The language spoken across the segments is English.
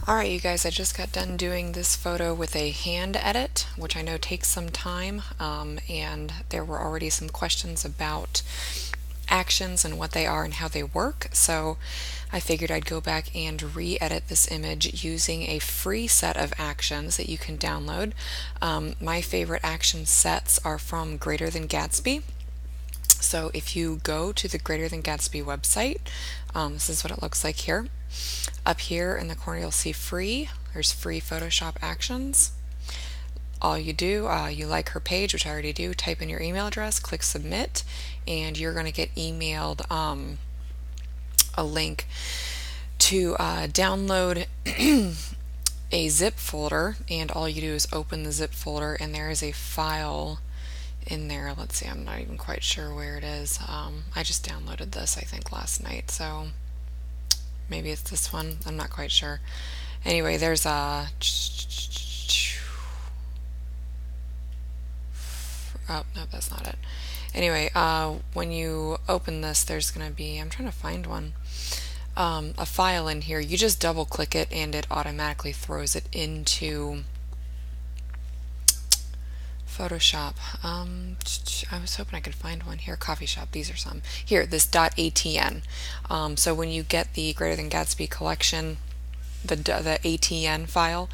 Alright, you guys, I just got done doing this photo with a hand edit, which I know takes some time, and there were already some questions about actions and what they are and how they work, so I figured I'd go back and re-edit this image using a free set of actions that you can download. My favorite action sets are from Greater Than Gatsby. So if you go to the Greater Than Gatsby website, this is what it looks like here. Up here in the corner you'll see free. There's free Photoshop actions. All you do, you like her page, which I already do, type in your email address, click submit, and you're going to get emailed a link to download a zip folder, and all you do is open the zip folder and there is a file in there. Let's see, I'm not even quite sure where it is. I just downloaded this I think last night, so maybe it's this one, I'm not quite sure. Anyway, there's a oh no, that's not it. Anyway, when you open this, there's gonna be, I'm trying to find one, a file in here. You just double click it and it automatically throws it into Photoshop. I was hoping I could find one here. Coffee shop. These are some. Here, this .atn. So when you get the Greater Than Gatsby collection, the ATN file,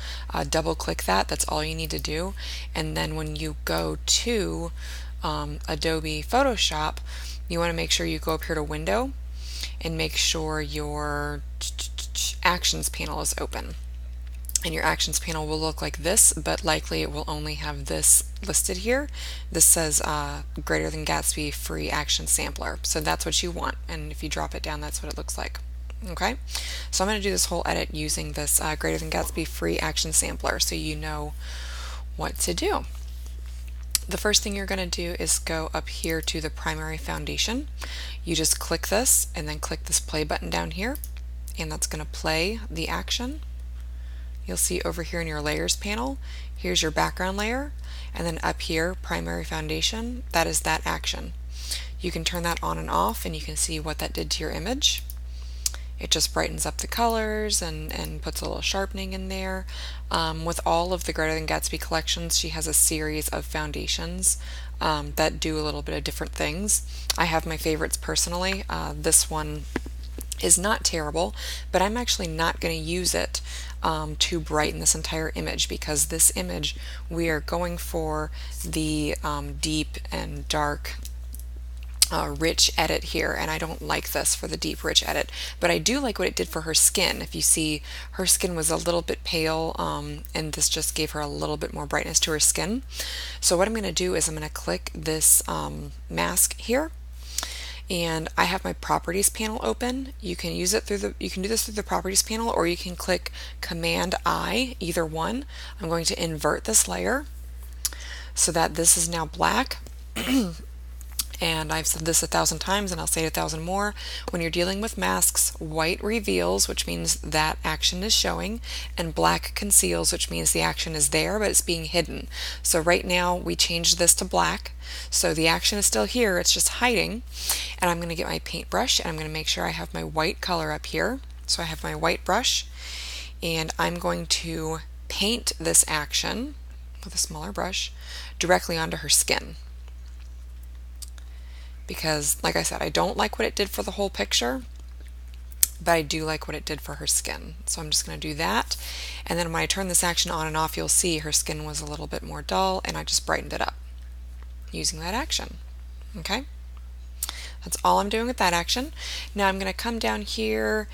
double click that. That's all you need to do. And then when you go to Adobe Photoshop, you want to make sure you go up here to Window and make sure your Actions panel is open. And your Actions panel will look like this, but likely it will only have this listed here. This says Greater Than Gatsby Free Action Sampler. So that's what you want, and if you drop it down, that's what it looks like. Okay, so I'm going to do this whole edit using this Greater Than Gatsby Free Action Sampler so you know what to do. The first thing you're going to do is go up here to the primary foundation. You just click this and then click this play button down here, and that's going to play the action. You'll see over here in your layers panel, here's your background layer, and then up here, primary foundation, that is that action. You can turn that on and off and you can see what that did to your image. It just brightens up the colors and puts a little sharpening in there. With all of the Greater Than Gatsby collections, she has a series of foundations that do a little bit of different things. I have my favorites personally. This one is not terrible, but I'm actually not going to use it to brighten this entire image, because this image we are going for the deep and dark rich edit here, and I don't like this for the deep rich edit, but I do like what it did for her skin. If you see, her skin was a little bit pale, and this just gave her a little bit more brightness to her skin. So what I'm going to do is I'm going to click this mask here, and I have my properties panel open. You can use it through you can do this through the properties panel, or you can click Command I, either one. I'm going to invert this layer so that this is now black. And I've said this 1,000 times and I'll say it 1,000 more. When you're dealing with masks, white reveals, which means that action is showing, and black conceals, which means the action is there but it's being hidden. So right now we changed this to black, so the action is still here, it's just hiding. And I'm going to get my paintbrush and I'm going to make sure I have my white color up here. So I have my white brush, and I'm going to paint this action with a smaller brush directly onto her skin. Because, like I said, I don't like what it did for the whole picture, but I do like what it did for her skin. So I'm just going to do that, and then when I turn this action on and off, you'll see her skin was a little bit more dull, and I just brightened it up using that action. Okay, that's all I'm doing with that action. Now I'm going to come down here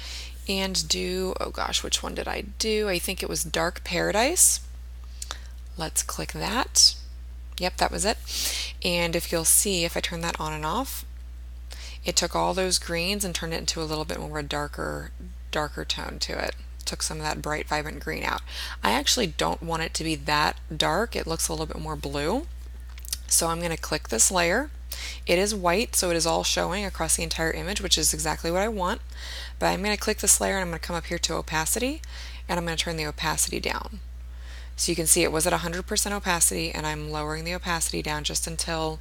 and do, oh gosh, which one did I do? I think it was Dark Paradise. Let's click that. Yep, that was it. And if you'll see, if I turn that on and off, it took all those greens and turned it into a little bit more of a darker tone to it. Took some of that bright, vibrant green out. I actually don't want it to be that dark. It looks a little bit more blue. So I'm going to click this layer. It is white, so it is all showing across the entire image, which is exactly what I want. But I'm going to click this layer and I'm going to come up here to opacity, and I'm going to turn the opacity down. So you can see it was at 100% opacity, and I'm lowering the opacity down just until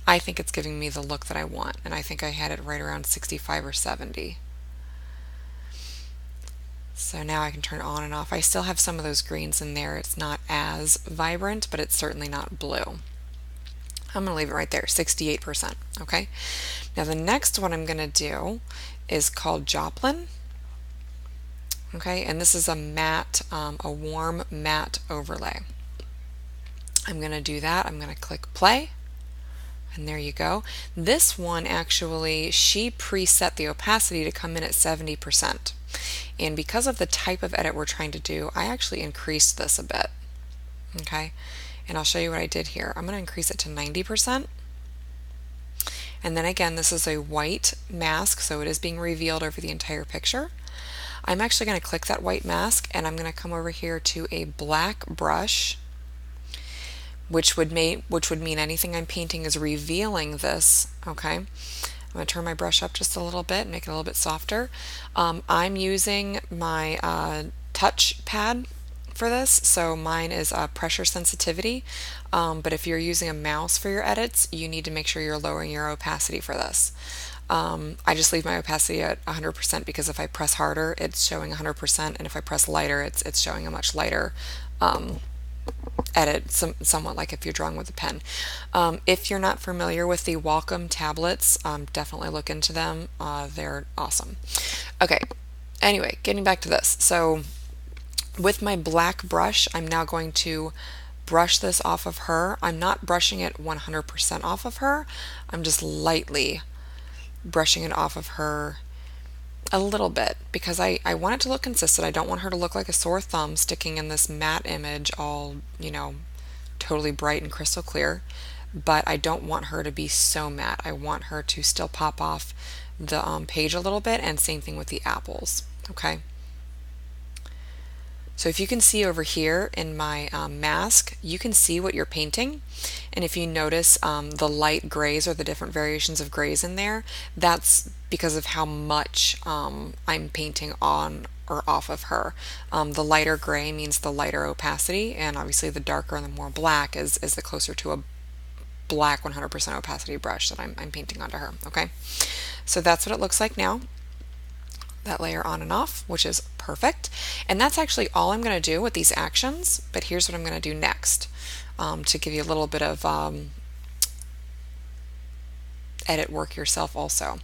I think it's giving me the look that I want, and I think I had it right around 65 or 70. So now I can turn it on and off. I still have some of those greens in there. It's not as vibrant, but it's certainly not blue. I'm going to leave it right there, 68%. Okay. Now the next one I'm going to do is called Joplin. Okay, and this is a matte, a warm matte overlay. I'm going to do that. I'm going to click play. And there you go. This one actually, she preset the opacity to come in at 70%. And because of the type of edit we're trying to do, I actually increased this a bit. Okay, and I'll show you what I did here. I'm going to increase it to 90%. And then again, this is a white mask, so it is being revealed over the entire picture. I'm actually going to click that white mask and I'm going to come over here to a black brush, which would mean anything I'm painting is revealing this. Okay, I'm going to turn my brush up just a little bit and make it a little bit softer. I'm using my touch pad for this, so mine is pressure sensitivity, but if you're using a mouse for your edits, you need to make sure you're lowering your opacity for this. I just leave my opacity at 100% because if I press harder, it's showing 100%, and if I press lighter, it's showing a much lighter edit, somewhat like if you're drawing with a pen. If you're not familiar with the Wacom tablets, definitely look into them. They're awesome. Okay, anyway, getting back to this. So with my black brush, I'm now going to brush this off of her. I'm not brushing it 100% off of her. I'm just lightly brushing it off of her a little bit because I want it to look consistent. I don't want her to look like a sore thumb sticking in this matte image all, totally bright and crystal clear, but I don't want her to be so matte. I want her to still pop off the page a little bit, and same thing with the apples. Okay. So if you can see over here in my mask, you can see what you're painting. And if you notice the light grays or the different variations of grays in there, that's because of how much I'm painting on or off of her. The lighter gray means the lighter opacity, and obviously the darker and the more black is the closer to a black 100% opacity brush that I'm painting onto her. Okay, so that's what it looks like now. That layer on and off, which is perfect. And that's actually all I'm going to do with these actions, but here's what I'm going to do next to give you a little bit of edit work yourself also.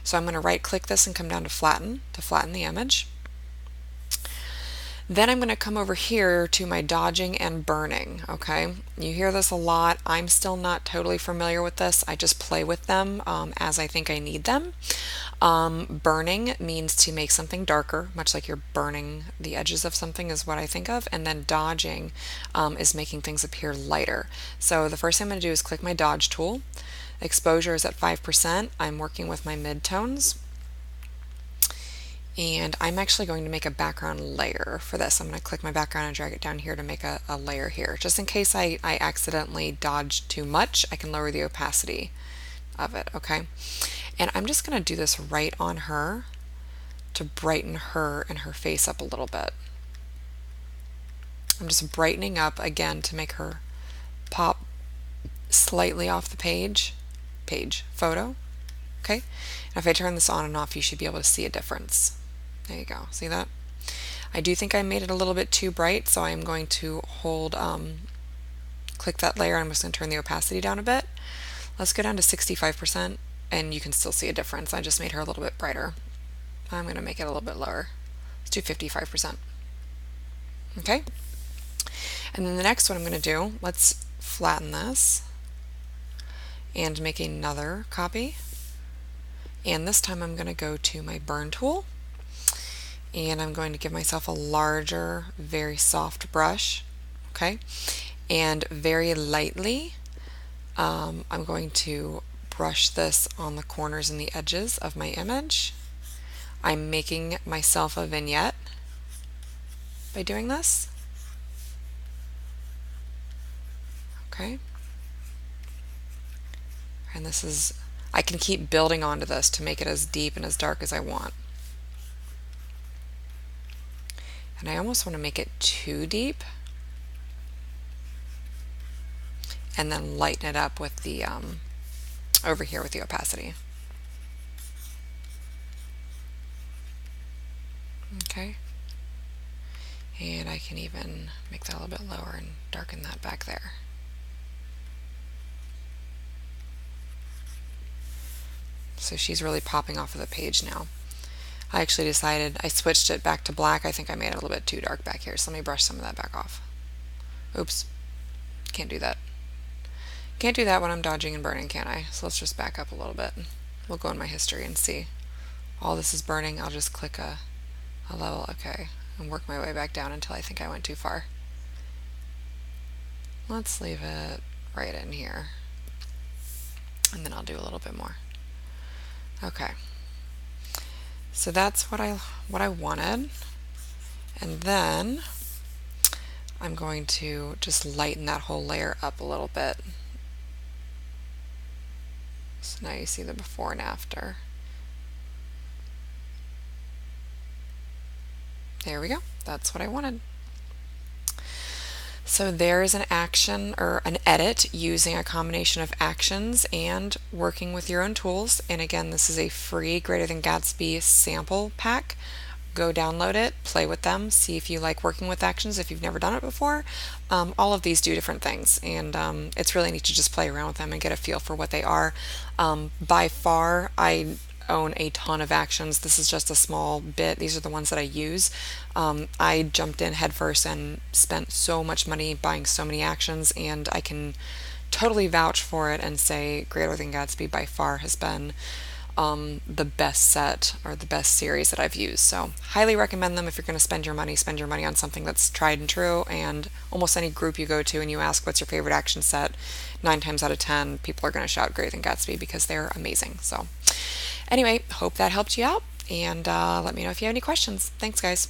So I'm going to right click this and come down to flatten the image. Then I'm going to come over here to my dodging and burning. Okay, you hear this a lot. I'm still not totally familiar with this. I just play with them as I think I need them. Burning means to make something darker, much like you're burning the edges of something is what I think of, and then dodging is making things appear lighter. So the first thing I'm going to do is click my dodge tool. Exposure is at 5%. I'm working with my midtones. And I'm actually going to make a background layer for this. I'm going to click my background and drag it down here to make a layer here. Just in case I accidentally dodge too much, I can lower the opacity of it, okay? And I'm just going to do this right on her to brighten her and her face up a little bit. I'm just brightening up again to make her pop slightly off the photo, okay? And if I turn this on and off, you should be able to see a difference. There you go. See that? I do think I made it a little bit too bright, so I'm going to click that layer. I'm just going to turn the opacity down a bit. Let's go down to 65%, and you can still see a difference. I just made her a little bit brighter. I'm going to make it a little bit lower. Let's do 55%. Okay? And then the next one I'm going to do, let's flatten this and make another copy. And this time I'm going to go to my burn tool, and I'm going to give myself a larger, very soft brush, okay? And very lightly, I'm going to brush this on the corners and the edges of my image. I'm making myself a vignette by doing this, okay? And this is, I can keep building onto this to make it as deep and as dark as I want. And I almost want to make it too deep, and then lighten it up with the over here with the opacity. Okay, And I can even make that a little bit lower and darken that back there. So she's really popping off of the page now. I actually decided, I switched it back to black. I think I made it a little bit too dark back here, so let me brush some of that back off. Oops, can't do that. Can't do that when I'm dodging and burning, can I? So let's just back up a little bit. We'll go in my history and see. All this is burning. I'll just click a level, okay, and work my way back down until I think I went too far. Let's leave it right in here, and then I'll do a little bit more. Okay, so that's what I wanted, and then I'm going to just lighten that whole layer up a little bit. So now you see the before and after. There we go. That's what I wanted. So there's an action or an edit using a combination of actions and working with your own tools. And again, this is a free Greater Than Gatsby sample pack. Go download it, play with them, see if you like working with actions if you've never done it before. All of these do different things, and it's really neat to just play around with them and get a feel for what they are. By far, I own a ton of actions. This is just a small bit. These are the ones that I use. I jumped in headfirst and spent so much money buying so many actions, and I can totally vouch for it and say Greater Than Gatsby by far has been the best set or the best series that I've used. So highly recommend them if you're going to spend your money on something that's tried and true. And almost any group you go to and you ask what's your favorite action set, 9 times out of 10 people are going to shout Greater Than Gatsby because they're amazing. So anyway, hope that helped you out, and let me know if you have any questions. Thanks, guys.